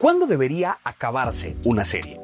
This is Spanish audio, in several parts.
¿Cuándo debería acabarse una serie?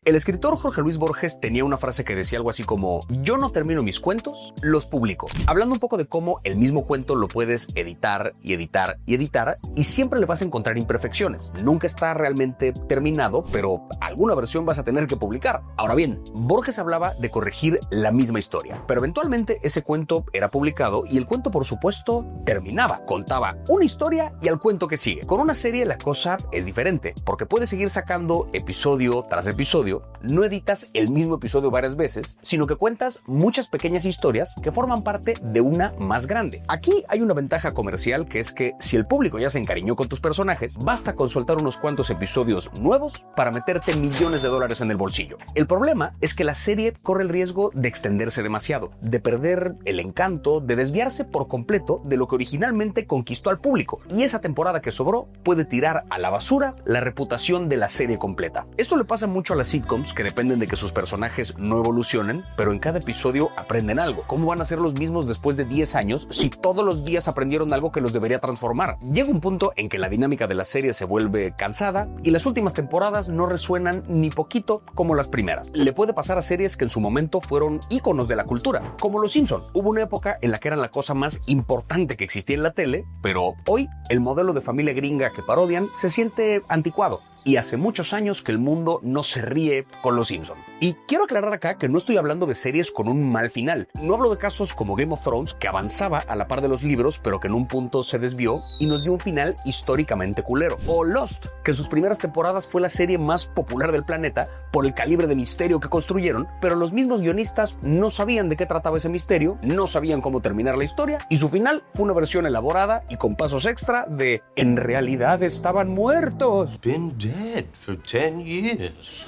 El escritor Jorge Luis Borges tenía una frase que decía algo así como: yo no termino mis cuentos, los publico. Hablando un poco de cómo el mismo cuento lo puedes editar y editar y editar y siempre le vas a encontrar imperfecciones. Nunca está realmente terminado, pero alguna versión vas a tener que publicar. Ahora bien, Borges hablaba de corregir la misma historia, pero eventualmente ese cuento era publicado y el cuento, por supuesto, terminaba. Contaba una historia y al cuento que sigue. Con una serie la cosa es diferente, porque puedes seguir sacando episodio tras episodio. No editas el mismo episodio varias veces, sino que cuentas muchas pequeñas historias que forman parte de una más grande. Aquí hay una ventaja comercial, que es que si el público ya se encariñó con tus personajes, basta con soltar unos cuantos episodios nuevos para meterte millones de dólares en el bolsillo. El problema es que la serie corre el riesgo de extenderse demasiado, de perder el encanto, de desviarse por completo de lo que originalmente conquistó al público, y esa temporada que sobró puede tirar a la basura la reputación de la serie completa. Esto le pasa mucho a las sitcoms, que dependen de que sus personajes no evolucionen, pero en cada episodio aprenden algo. ¿Cómo van a ser los mismos después de 10 años si todos los días aprendieron algo que los debería transformar? Llega un punto en que la dinámica de la serie se vuelve cansada y las últimas temporadas no resuenan ni poquito como las primeras. Le puede pasar a series que en su momento fueron íconos de la cultura, como Los Simpson. Hubo una época en la que eran la cosa más importante que existía en la tele, pero hoy el modelo de familia gringa que parodian se siente anticuado. Y hace muchos años que el mundo no se ríe con Los Simpson. Y quiero aclarar acá que no estoy hablando de series con un mal final. No hablo de casos como Game of Thrones, que avanzaba a la par de los libros, pero que en un punto se desvió y nos dio un final históricamente culero. O Lost, que en sus primeras temporadas fue la serie más popular del planeta por el calibre de misterio que construyeron, pero los mismos guionistas no sabían de qué trataba ese misterio, no sabían cómo terminar la historia, y su final fue una versión elaborada y con pasos extra de "en realidad estaban muertos". Dead for 10 years.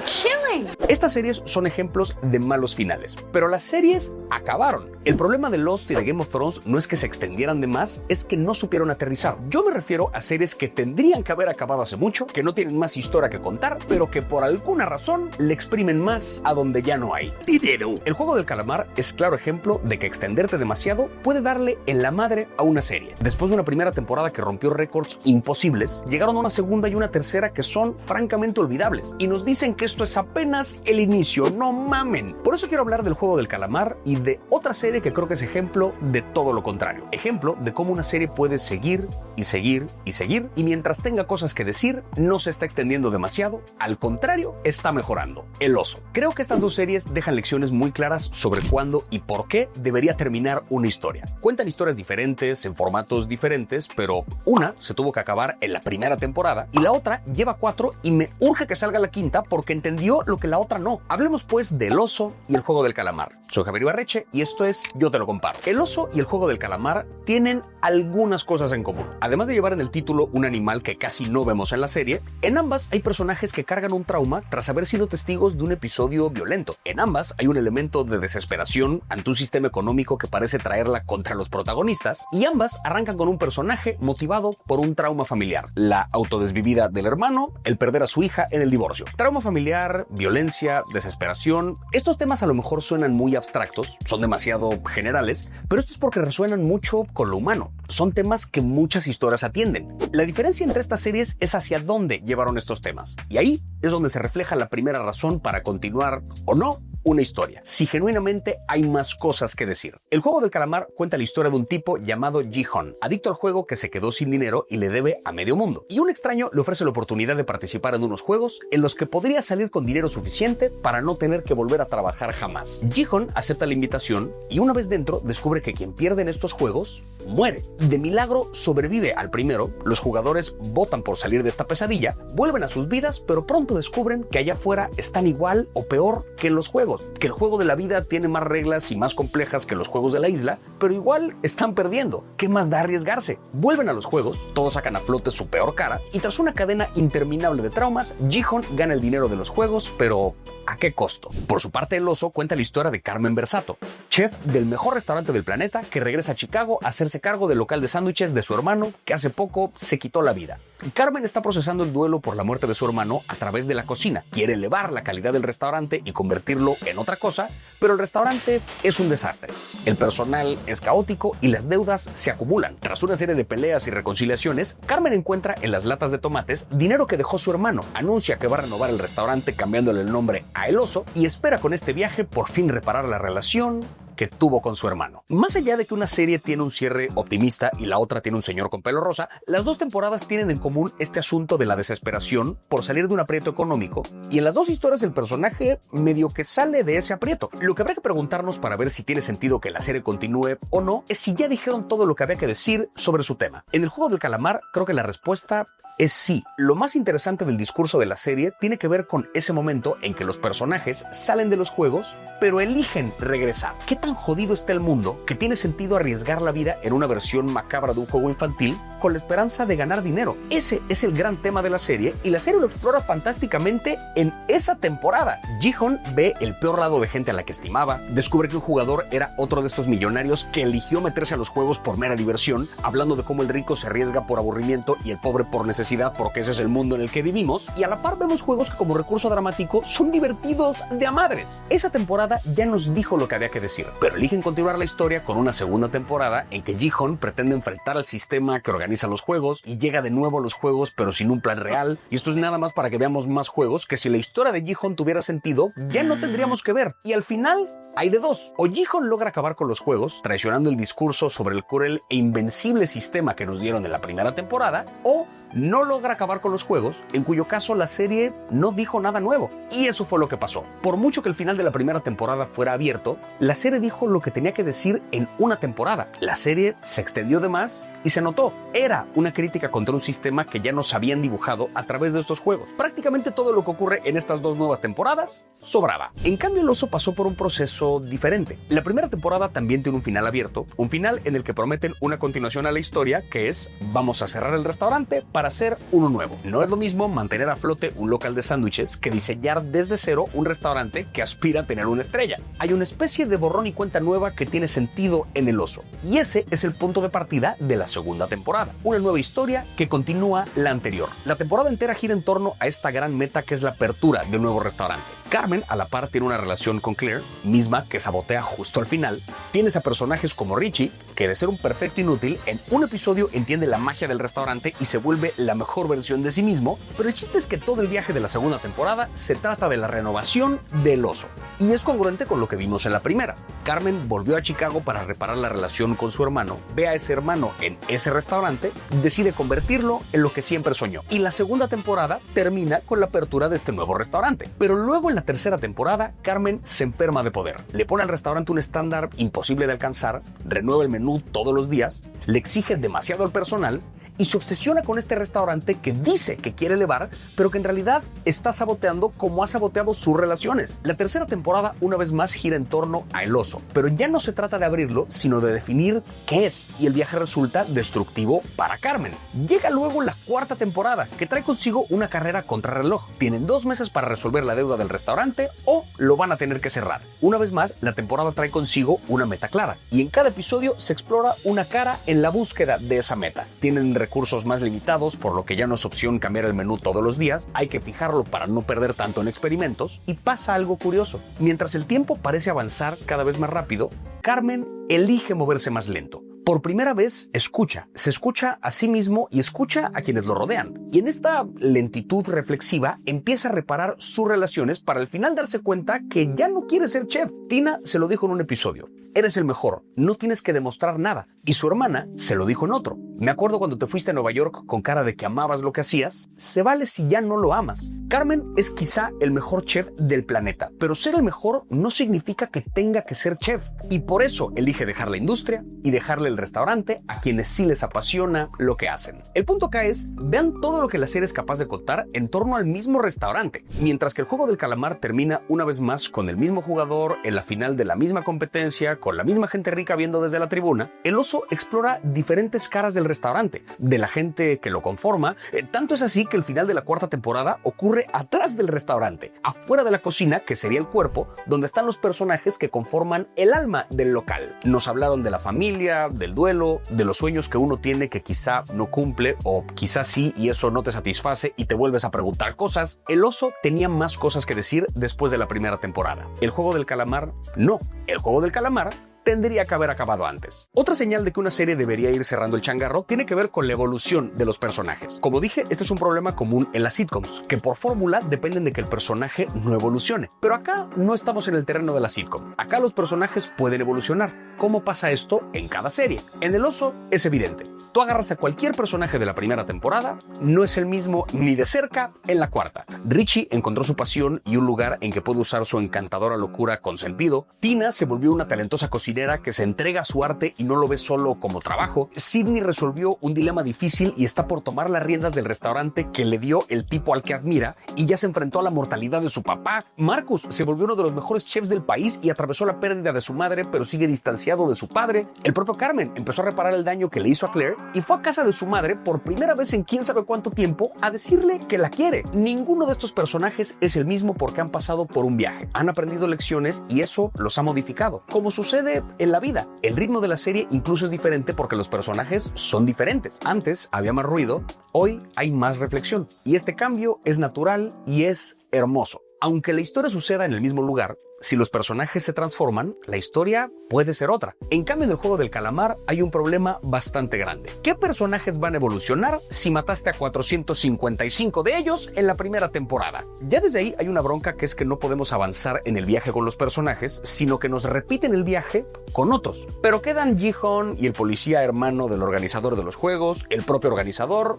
Chilling. Estas series son ejemplos de malos finales, pero las series acabaron. El problema de Lost y de Game of Thrones no es que se extendieran de más, es que no supieron aterrizar. Yo me refiero a series que tendrían que haber acabado hace mucho, que no tienen más historia que contar, pero que por alguna razón le exprimen más a donde ya no hay dinero. El Juego del Calamar es claro ejemplo de que extenderte demasiado puede darle en la madre a una serie. Después de una primera temporada que rompió récords imposibles, llegaron a una segunda y una tercera que son francamente olvidables, y nos dicen que esto es apenas el inicio, no mamen. Por eso quiero hablar del Juego del Calamar y de otra serie que creo que es ejemplo de todo lo contrario. Ejemplo de cómo una serie puede seguir y seguir y seguir, y mientras tenga cosas que decir, no se está extendiendo demasiado, al contrario, está mejorando. El Oso. Creo que estas dos series dejan lecciones muy claras sobre cuándo y por qué debería terminar una historia. Cuentan historias diferentes, en formatos diferentes, pero una se tuvo que acabar en la primera temporada y la otra lleva 4 y me urge que salga la quinta porque entendió lo que la otra no. Hablemos pues del Oso y el Juego del Calamar. Soy Javier Ibarreche y esto es Yo Te Lo Comparo. El Oso y el Juego del Calamar tienen algunas cosas en común. Además de llevar en el título un animal que casi no vemos en la serie, en ambas hay personajes que cargan un trauma tras haber sido testigos de un episodio violento. En ambas hay un elemento de desesperación ante un sistema económico que parece traerla contra los protagonistas, y ambas arrancan con un personaje motivado por un trauma familiar: la autodesvivida del hermano, el perder a su hija en el divorcio. Trauma familiar, violencia, desesperación. Estos temas a lo mejor suenan muy abstractos, son demasiado generales, pero esto es porque resuenan mucho con lo humano. Son temas que muchas historias atienden. La diferencia entre estas series es hacia dónde llevaron estos temas, y ahí es donde se refleja la primera razón para continuar o no una historia, si genuinamente hay más cosas que decir. El Juego del Calamar cuenta la historia de un tipo llamado Ji-Hoon, adicto al juego que se quedó sin dinero y le debe a medio mundo. Y un extraño le ofrece la oportunidad de participar en unos juegos en los que podría salir con dinero suficiente para no tener que volver a trabajar jamás. Ji-Hoon acepta la invitación y una vez dentro descubre que quien pierde en estos juegos muere. De milagro sobrevive al primero, los jugadores votan por salir de esta pesadilla, vuelven a sus vidas, pero pronto descubren que allá afuera están igual o peor que en los juegos, que el juego de la vida tiene más reglas y más complejas que los juegos de la isla, pero igual están perdiendo. ¿Qué más da arriesgarse? Vuelven a los juegos, todos sacan a flote su peor cara, y tras una cadena interminable de traumas, Ji-Hoon gana el dinero de los juegos, pero ¿a qué costo? Por su parte, El Oso cuenta la historia de Carmen Versato, chef del mejor restaurante del planeta que regresa a Chicago a hacerse cargo del local de sándwiches de su hermano que hace poco se quitó la vida. Carmen está procesando el duelo por la muerte de su hermano a través de la cocina. Quiere elevar la calidad del restaurante y convertirlo en otra cosa, pero el restaurante es un desastre. El personal es caótico y las deudas se acumulan. Tras una serie de peleas y reconciliaciones, Carmen encuentra en las latas de tomates dinero que dejó su hermano, anuncia que va a renovar el restaurante cambiándole el nombre a El Oso y espera con este viaje por fin reparar la relación que tuvo con su hermano. Más allá de que una serie tiene un cierre optimista y la otra tiene un señor con pelo rosa, las dos temporadas tienen en común este asunto de la desesperación por salir de un aprieto económico, y en las dos historias el personaje medio que sale de ese aprieto. Lo que habría que preguntarnos para ver si tiene sentido que la serie continúe o no es si ya dijeron todo lo que había que decir sobre su tema. En El Juego del Calamar creo que la respuesta es sí. Lo más interesante del discurso de la serie tiene que ver con ese momento en que los personajes salen de los juegos, pero eligen regresar. ¿Qué tan jodido está el mundo que tiene sentido arriesgar la vida en una versión macabra de un juego infantil con la esperanza de ganar dinero? Ese es el gran tema de la serie, y la serie lo explora fantásticamente en esa temporada. Ji-Hoon ve el peor lado de gente a la que estimaba, descubre que un jugador era otro de estos millonarios que eligió meterse a los juegos por mera diversión, hablando de cómo el rico se arriesga por aburrimiento y el pobre por necesidad, porque ese es el mundo en el que vivimos, y a la par vemos juegos que como recurso dramático son divertidos de a madres. Esa temporada ya nos dijo lo que había que decir, pero eligen continuar la historia con una segunda temporada en que Ji-Hoon pretende enfrentar al sistema que organiza los juegos y llega de nuevo a los juegos pero sin un plan real, y esto es nada más para que veamos más juegos que si la historia de Ji-Hoon tuviera sentido ya no tendríamos que ver, y al final hay de dos: o Ji-Hoon logra acabar con los juegos, traicionando el discurso sobre el cruel e invencible sistema que nos dieron en la primera temporada, o no logra acabar con los juegos, en cuyo caso la serie no dijo nada nuevo. Y eso fue lo que pasó. Por mucho que el final de la primera temporada fuera abierto, la serie dijo lo que tenía que decir en una temporada. La serie se extendió de más y se notó. Era una crítica contra un sistema que ya nos habían dibujado a través de estos juegos. Prácticamente todo lo que ocurre en estas dos nuevas temporadas sobraba. En cambio, El Oso pasó por un proceso diferente. La primera temporada también tiene un final abierto, un final en el que prometen una continuación a la historia, que es: vamos a cerrar el restaurante para hacer uno nuevo. No es lo mismo mantener a flote un local de sándwiches que diseñar desde cero un restaurante que aspira a tener una estrella. Hay una especie de borrón y cuenta nueva que tiene sentido en El Oso, y ese es el punto de partida de la segunda temporada. Una nueva historia que continúa la anterior. La temporada entera gira en torno a esta gran meta que es la apertura de un nuevo restaurante. Carmen, a la par, tiene una relación con Claire, misma que sabotea justo al final. Tienes a personajes como Richie, que de ser un perfecto inútil, en un episodio entiende la magia del restaurante y se vuelve la mejor versión de sí mismo, pero el chiste es que todo el viaje de la segunda temporada se trata de la renovación del Oso, y es congruente con lo que vimos en la primera. Carmen volvió a Chicago para reparar la relación con su hermano, ve a ese hermano en ese restaurante, decide convertirlo en lo que siempre soñó, y la segunda temporada termina con la apertura de este nuevo restaurante. Pero luego, en la tercera temporada, Carmen se enferma de poder. Le pone al restaurante un estándar imposible de alcanzar, renueva el menú todos los días, le exige demasiado al personal y se obsesiona con este restaurante que dice que quiere elevar, pero que en realidad está saboteando como ha saboteado sus relaciones. La tercera temporada una vez más gira en torno a El Oso, pero ya no se trata de abrirlo, sino de definir qué es, y el viaje resulta destructivo para Carmen. Llega luego la cuarta temporada, que trae consigo una carrera contrarreloj. Tienen 2 meses para resolver la deuda del restaurante o lo van a tener que cerrar. Una vez más, la temporada trae consigo una meta clara, y en cada episodio se explora una cara en la búsqueda de esa meta. Tienen recursos más limitados, por lo que ya no es opción cambiar el menú todos los días, hay que fijarlo para no perder tanto en experimentos, y pasa algo curioso. Mientras el tiempo parece avanzar cada vez más rápido, Carmen elige moverse más lento. Por primera vez se escucha a sí mismo y escucha a quienes lo rodean. Y en esta lentitud reflexiva empieza a reparar sus relaciones para al final darse cuenta que ya no quiere ser chef. Tina se lo dijo en un episodio: eres el mejor, no tienes que demostrar nada. Y su hermana se lo dijo en otro: me acuerdo cuando te fuiste a Nueva York con cara de que amabas lo que hacías, se vale si ya no lo amas. Carmen es quizá el mejor chef del planeta, pero ser el mejor no significa que tenga que ser chef. Y por eso elige dejar la industria y dejarle el restaurante a quienes sí les apasiona lo que hacen. El punto acá es: vean todo lo que la serie es capaz de contar en torno al mismo restaurante. Mientras que El Juego del Calamar termina una vez más con el mismo jugador en la final de la misma competencia, con la misma gente rica viendo desde la tribuna, el oso explora diferentes caras del restaurante, de la gente que lo conforma. Tanto es así que el final de la cuarta temporada ocurre atrás del restaurante, afuera de la cocina, que sería el cuerpo, donde están los personajes que conforman el alma del local. Nos hablaron de la familia, del duelo, de los sueños que uno tiene que quizá no cumple, o quizá sí y eso no te satisface y te vuelves a preguntar cosas. El oso tenía más cosas que decir después de la primera temporada. El juego del calamar, no. El juego del calamar tendría que haber acabado antes. Otra señal de que una serie debería ir cerrando el changarro tiene que ver con la evolución de los personajes. Como dije, este es un problema común en las sitcoms, que por fórmula dependen de que el personaje no evolucione. Pero acá no estamos en el terreno de la sitcom. Acá los personajes pueden evolucionar. ¿Cómo pasa esto en cada serie? En El Oso es evidente. Tú agarras a cualquier personaje de la primera temporada, no es el mismo ni de cerca en la cuarta. Richie encontró su pasión y un lugar en que puede usar su encantadora locura con sentido. Tina se volvió una talentosa cocinera que se entrega a su arte y no lo ve solo como trabajo. Sidney resolvió un dilema difícil y está por tomar las riendas del restaurante que le dio el tipo al que admira y ya se enfrentó a la mortalidad de su papá. Marcus se volvió uno de los mejores chefs del país y atravesó la pérdida de su madre, pero sigue distanciado de su padre. El propio Carmen empezó a reparar el daño que le hizo a Claire y fue a casa de su madre por primera vez en quién sabe cuánto tiempo a decirle que la quiere. Ninguno de estos personajes es el mismo porque han pasado por un viaje, han aprendido lecciones y eso los ha modificado. Como sucede en la vida, el ritmo de la serie incluso es diferente porque los personajes son diferentes. Antes había más ruido, hoy hay más reflexión y este cambio es natural y es hermoso. Aunque la historia suceda en el mismo lugar, si los personajes se transforman, la historia puede ser otra. En cambio, en el juego del calamar hay un problema bastante grande. ¿Qué personajes van a evolucionar si mataste a 455 de ellos en la primera temporada? Ya desde ahí hay una bronca que es que no podemos avanzar en el viaje con los personajes, sino que nos repiten el viaje con otros. Pero quedan Ji-Hoon y el policía hermano del organizador de los juegos, el propio organizador.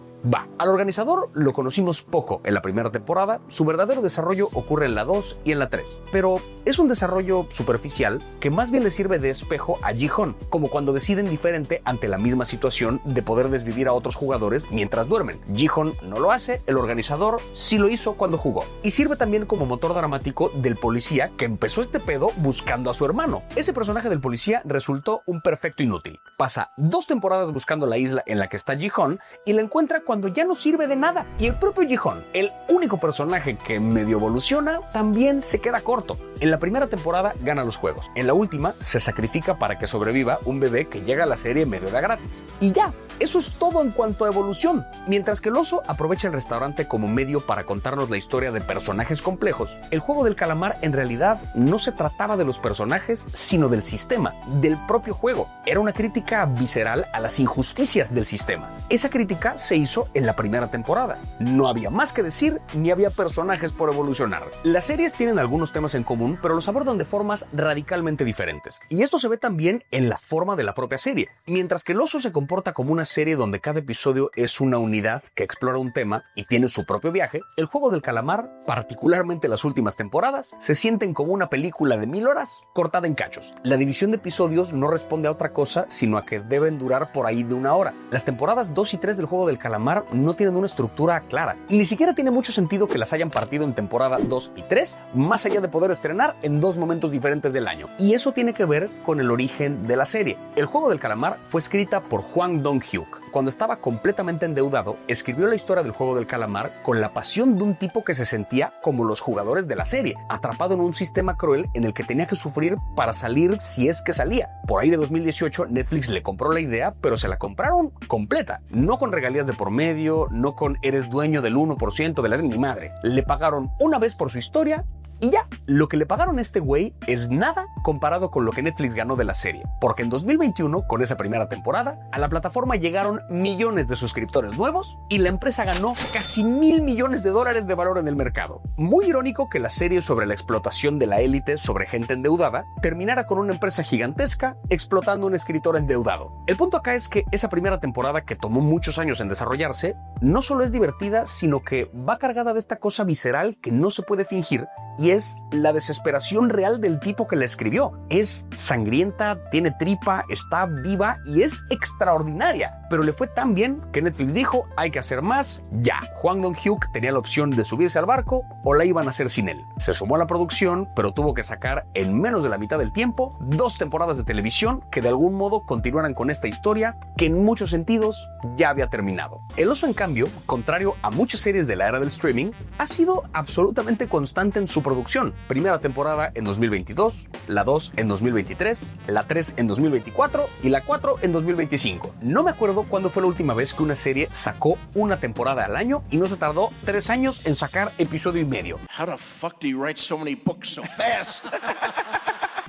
Al organizador lo conocimos poco en la primera temporada, su verdadero desarrollo ocurre en la 2 y en la 3. Pero es un desarrollo superficial que más bien le sirve de espejo a Ji-Hoon, como cuando deciden diferente ante la misma situación de poder desvivir a otros jugadores mientras duermen. Ji-Hoon no lo hace, el organizador sí lo hizo cuando jugó. Y sirve también como motor dramático del policía que empezó este pedo buscando a su hermano. Ese personaje del policía resultó un perfecto inútil. Pasa 2 temporadas buscando la isla en la que está Ji-Hoon y la encuentra cuando ya no sirve de nada. Y el propio Ji-Hoon, el único personaje que medio evoluciona, también se queda corto. En la primera temporada gana los juegos. En la última se sacrifica para que sobreviva un bebé que llega a la serie medio de gratis. Y ya, eso es todo en cuanto a evolución. Mientras que el oso aprovecha el restaurante como medio para contarnos la historia de personajes complejos, el juego del calamar en realidad no se trataba de los personajes, sino del sistema, del propio juego. Era una crítica visceral a las injusticias del sistema. Esa crítica se hizo en la primera temporada. No había más que decir, ni había personajes por evolucionar. Las series tienen algunos temas en común, pero los abordan de formas radicalmente diferentes. Y esto se ve también en la forma de la propia serie. Mientras que El Oso se comporta como una serie donde cada episodio es una unidad que explora un tema y tiene su propio viaje, el juego del calamar, particularmente las últimas temporadas, se sienten como una película de 1000 horas cortada en cachos. La división de episodios no responde a otra cosa, sino a que deben durar por ahí de 1 hora. Las temporadas 2 y 3 del juego del calamar no tienen una estructura clara. Ni siquiera tiene mucho sentido que las hayan partido en temporada 2 y 3, más allá de poder estrenar en 2 momentos diferentes del año. Y eso tiene que ver con el origen de la serie. El juego del calamar fue escrita por Hwang Dong-hyuk. Cuando estaba completamente endeudado, escribió la historia del juego del calamar con la pasión de un tipo que se sentía como los jugadores de la serie, atrapado en un sistema cruel en el que tenía que sufrir para salir si es que salía. Por ahí de 2018, Netflix le compró la idea, pero se la compraron completa. No con regalías de por medio, no con eres dueño del 1% de la ni madre. Le pagaron una vez por su historia y ya, lo que le pagaron a este güey es nada comparado con lo que Netflix ganó de la serie. Porque en 2021, con esa primera temporada, a la plataforma llegaron millones de suscriptores nuevos y la empresa ganó casi $1,000 millones de valor en el mercado. Muy irónico que la serie sobre la explotación de la élite sobre gente endeudada terminara con una empresa gigantesca explotando a un escritor endeudado. El punto acá es que esa primera temporada, que tomó muchos años en desarrollarse, no solo es divertida, sino que va cargada de esta cosa visceral que no se puede fingir, y es la desesperación real del tipo que la escribió. Es sangrienta, tiene tripa, está viva y es extraordinaria. Pero le fue tan bien que Netflix dijo, hay que hacer más, ya. Hwang Dong-hyuk tenía la opción de subirse al barco o la iban a hacer sin él. Se sumó a la producción, pero tuvo que sacar en menos de la mitad del tiempo 2 temporadas de televisión que de algún modo continuaran con esta historia que en muchos sentidos ya había terminado. El Oso, en cambio, contrario a muchas series de la era del streaming, ha sido absolutamente constante en su producción. Primera temporada en 2022, la 2 en 2023, la 3 en 2024 y la 4 en 2025. No me acuerdo cuándo fue la última vez que una serie sacó una temporada al año y no se tardó 3 años en sacar episodio y medio. How the fuck do you write so many books so fast?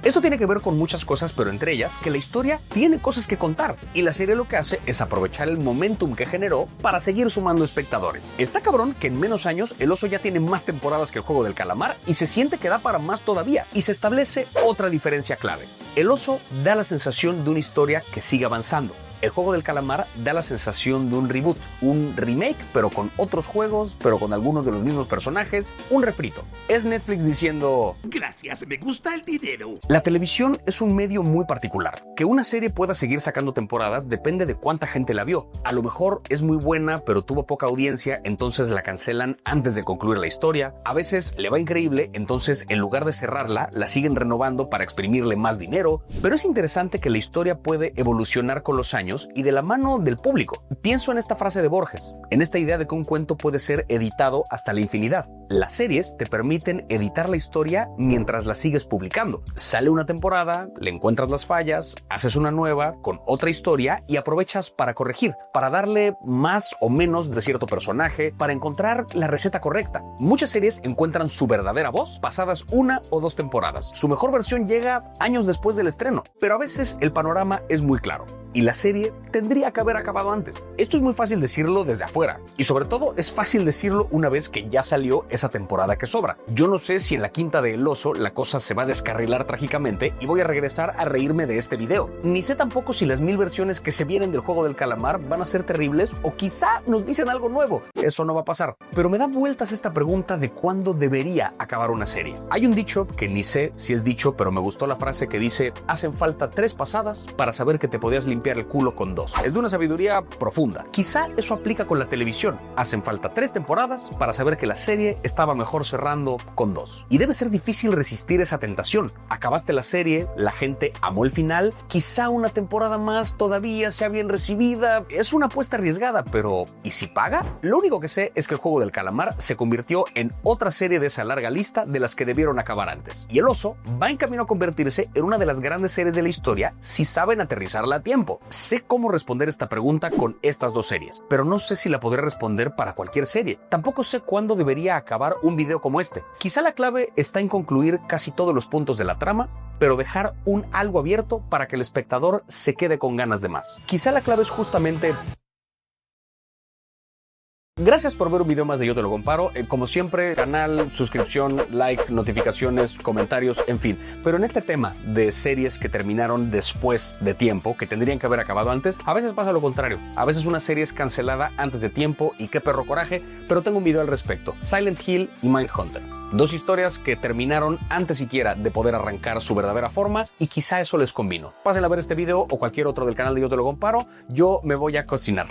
Esto tiene que ver con muchas cosas, pero entre ellas que la historia tiene cosas que contar y la serie lo que hace es aprovechar el momentum que generó para seguir sumando espectadores. Está cabrón que en menos años El Oso ya tiene más temporadas que El Juego del Calamar y se siente que da para más todavía, y se establece otra diferencia clave. El Oso da la sensación de una historia que sigue avanzando. El Juego del Calamar da la sensación de un reboot, un remake, pero con otros juegos, pero con algunos de los mismos personajes, un refrito. Es Netflix diciendo, gracias, me gusta el dinero. La televisión es un medio muy particular. Que una serie pueda seguir sacando temporadas depende de cuánta gente la vio. A lo mejor es muy buena, pero tuvo poca audiencia, entonces la cancelan antes de concluir la historia. A veces le va increíble, entonces en lugar de cerrarla, la siguen renovando para exprimirle más dinero. Pero es interesante que la historia puede evolucionar con los años y de la mano del público. Pienso en esta frase de Borges, en esta idea de que un cuento puede ser editado hasta la infinidad. Las series te permiten editar la historia mientras la sigues publicando. Sale una temporada, le encuentras las fallas, haces una nueva con otra historia y aprovechas para corregir, para darle más o menos de cierto personaje, para encontrar la receta correcta. Muchas series encuentran su verdadera voz pasadas 1 o 2 temporadas. Su mejor versión llega años después del estreno, pero a veces el panorama es muy claro y la serie tendría que haber acabado antes. Esto es muy fácil decirlo desde afuera y sobre todo es fácil decirlo una vez que ya salió esa temporada que sobra. Yo no sé si en la quinta de El Oso la cosa se va a descarrilar trágicamente y voy a regresar a reírme de este video. Ni sé tampoco si las 1000 versiones que se vienen del Juego del Calamar van a ser terribles o quizá nos dicen algo nuevo. Eso no va a pasar. Pero me da vueltas esta pregunta de cuándo debería acabar una serie. Hay un dicho que ni sé si es dicho, pero me gustó la frase que dice: hacen falta 3 pasadas para saber que te podías limpiar el culo con 2. Es de una sabiduría profunda. Quizá eso aplica con la televisión. Hacen falta 3 temporadas para saber que la serie estaba mejor cerrando con 2. Y debe ser difícil resistir esa tentación. Acabaste la serie, la gente amó el final, quizá una temporada más todavía sea bien recibida. Es una apuesta arriesgada, pero ¿y si paga? Lo único que sé es que El Juego del Calamar se convirtió en otra serie de esa larga lista de las que debieron acabar antes. Y El Oso va en camino a convertirse en una de las grandes series de la historia si saben aterrizarla a tiempo. Sé cómo responder esta pregunta con estas 2 series, pero no sé si la podré responder para cualquier serie. Tampoco sé cuándo debería acabar un video como este. Quizá la clave está en concluir casi todos los puntos de la trama, pero dejar un algo abierto para que el espectador se quede con ganas de más. Quizá la clave es justamente... Gracias por ver un video más de Yo Te Lo Comparo. Como siempre, canal, suscripción, like, notificaciones, comentarios, en fin. Pero en este tema de series que terminaron después de tiempo, que tendrían que haber acabado antes, a veces pasa lo contrario. A veces una serie es cancelada antes de tiempo y qué perro coraje, pero tengo un video al respecto. Silent Hill y Mindhunter. 2 historias que terminaron antes siquiera de poder arrancar su verdadera forma y quizá eso les convino. Pasen a ver este video o cualquier otro del canal de Yo Te Lo Comparo. Yo me voy a cocinar.